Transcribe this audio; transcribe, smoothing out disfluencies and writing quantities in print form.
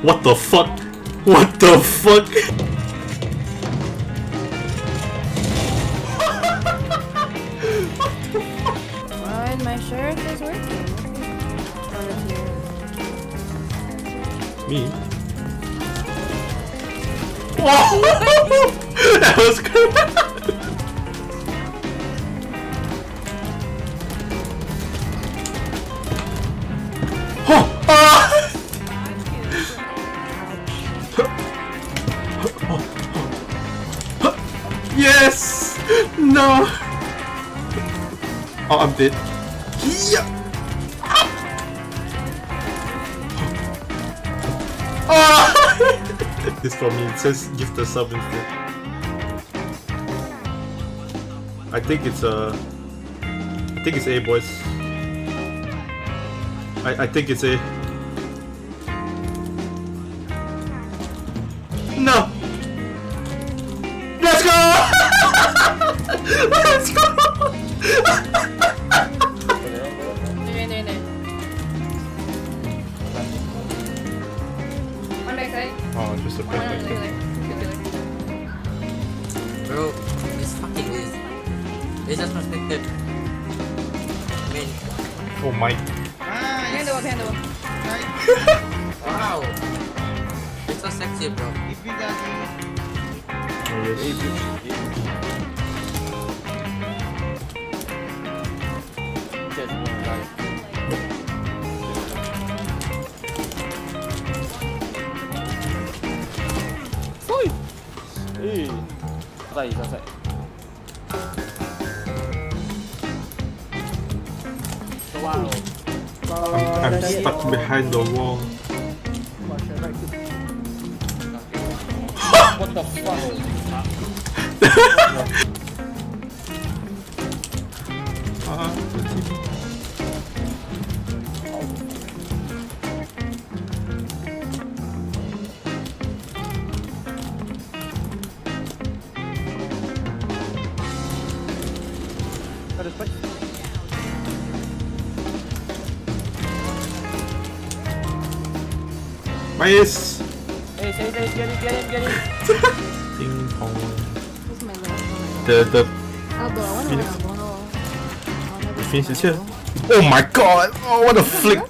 What the fuck? What the fuck? And my shirt is working. Oh, it's here. Me? Whoa! That was good. Oh! Ah! Yes! No! Oh, I'm dead. Yeah! Oh! This for me, it says gift a sub instead. I think it's A, boys. I think it's A. No! Let's go! Let's go! On back side. Oh, just a perfect. Bro, this fucking is. It's just perspective. I mean, Oh my. Behind the wall, behind the wall. wow. It's so sexy, bro. Oh, yes. I'm stuck behind the wall. What the fuck? Nice! Hey, get in. Ding pong. Where's my last one? The Elbow. I want to Phoenix. elbow. No. I'll never Phoenix see is my here. elbow. Oh my god! Oh, what a flick!